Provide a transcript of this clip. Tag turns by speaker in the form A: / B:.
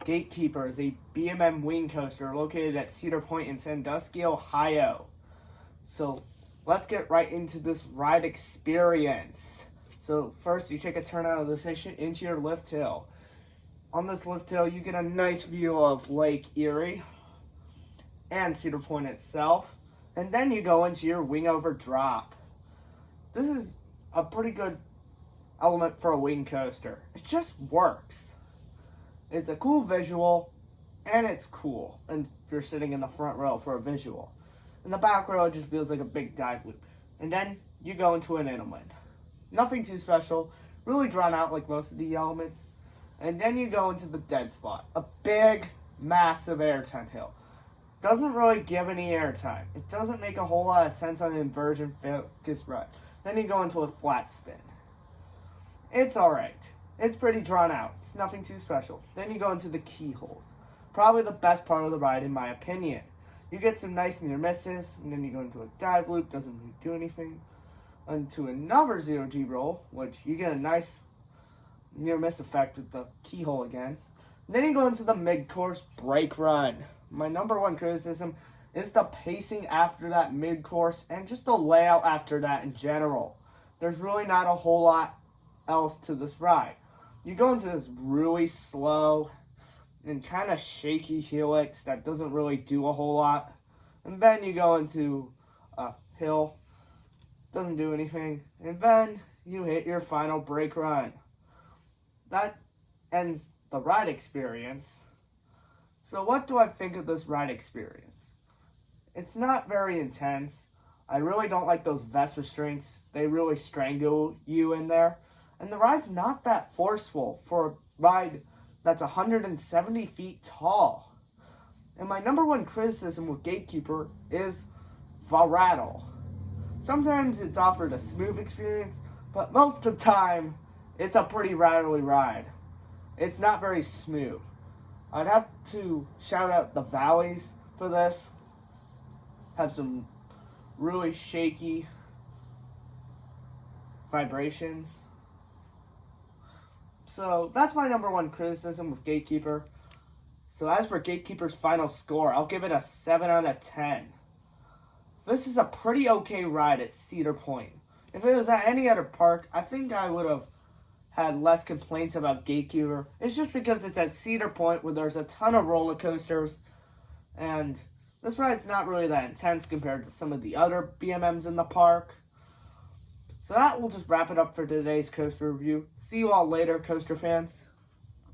A: Gatekeeper is a B&M wing coaster located at Cedar Point in Sandusky, Ohio. So let's get right into this ride experience. So first you take a turn out of the station into your lift hill. On this lift hill you get a nice view of Lake Erie and Cedar Point itself. And then you go into your wing over drop. This is a pretty good element for a wing coaster. It just works. It's a cool visual, and it's cool. And if you're sitting in the front row for a visual. In the back row, it just feels like a big dive loop. And then you go into an inland. Nothing too special, really drawn out like most of the elements. And then you go into the dead spot, a big, massive air tent hill. Doesn't really give any airtime. It doesn't make a whole lot of sense on an inversion focused ride. Then you go into a flat spin. It's alright. It's pretty drawn out. It's nothing too special. Then you go into the keyholes. Probably the best part of the ride in my opinion. You get some nice near misses, and then you go into a dive loop, doesn't really do anything. Into another zero-G roll, which you get a nice near miss effect with the keyhole again. And then you go into the mid-course brake run. My number one criticism is the pacing after that mid-course and just the layout after that in general. There's really not a whole lot else to this ride. You go into this really slow and kind of shaky helix that doesn't really do a whole lot. And then you go into a hill, doesn't do anything. And then you hit your final brake run. That ends the ride experience. So what do I think of this ride experience? It's not very intense. I really don't like those vest restraints. They really strangle you in there. And the ride's not that forceful for a ride that's 170 feet tall. And my number one criticism with Gatekeeper is the rattle. Sometimes it's offered a smooth experience, but most of the time, it's a pretty rattly ride. It's not very smooth. I'd have to shout out the valleys for this. Have some really shaky vibrations. So that's my number one criticism with Gatekeeper. So as for Gatekeeper's final score, I'll give it a 7 out of 10. This is a pretty okay ride at Cedar Point. If it was at any other park, I think I would have had less complaints about Gatekeeper. It's just because it's at Cedar Point where there's a ton of roller coasters. And this ride's not really that intense compared to some of the other B&Ms in the park. So that will just wrap it up for today's coaster review. See you all later, coaster fans.